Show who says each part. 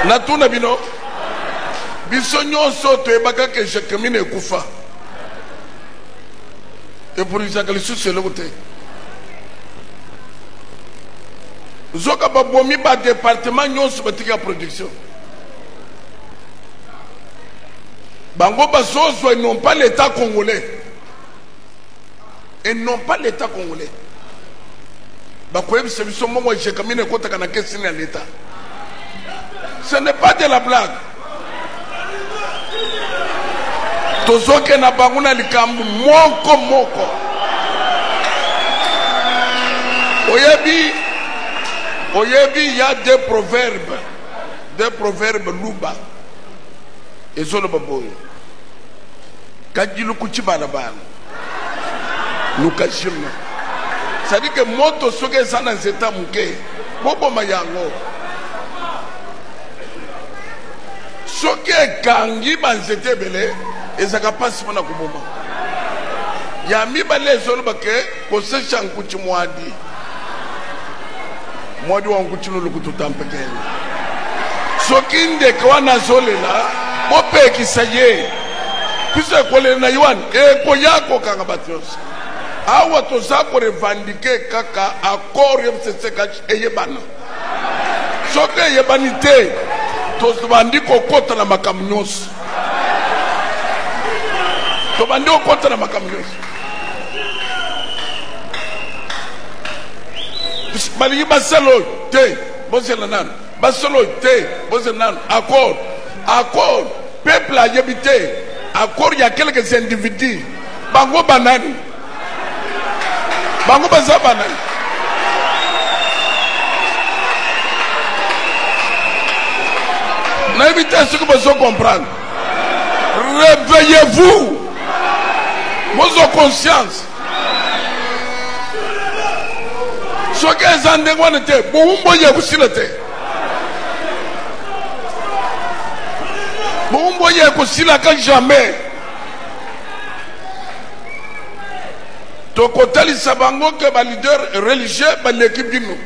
Speaker 1: natuna bino biso nyonso toyebaka ke Jacquemine ekufa epurisaka lisusu eloko te zoka babomi ba département nyonso batika production bango bazozwa ils n'ont pas l'état congolais et non pas l'état congolais bakoyebisa biso mongo Jacquemine ekotaka na kesi ya l'état. Ce n'est pas de la blague. Tozoke na banguna likambu moko moko. Oyebi, il y a des proverbes luba. Et solo baboy. Kajilu kuchibana bana. Lukashimna. Ça dit que moto soke sana nzeta muke. Bobo mayango. Soki kangi banzete bele ezaka pasi mona kuboma ya mibale ezolo bake kosesha nkuchi mwadi wa nkuchi nulukutu tampekele soki ndeke wana zolela mopeki saye pisa kole na yuan ko yako kanga batios awa tozako revendike kaka accord yebseseka eyebana soki eyebanite tobandi kokota na makambo nyonso tobandi kokota na makambo nyonso balingi basalo te bozela nanu basalo te bozela nanu accord peuple ayebi te accord ya quelques individus bango banani bango baza banani N'invitez ce que vous comprendre. Réveillez-vous. Vos conscience. Ce que les endroits étaient, vous voyez aussi le thé. Vous voyez aussi la que jamais. Ton côté, les sabango que les leaders religieux, l'équipe du nous.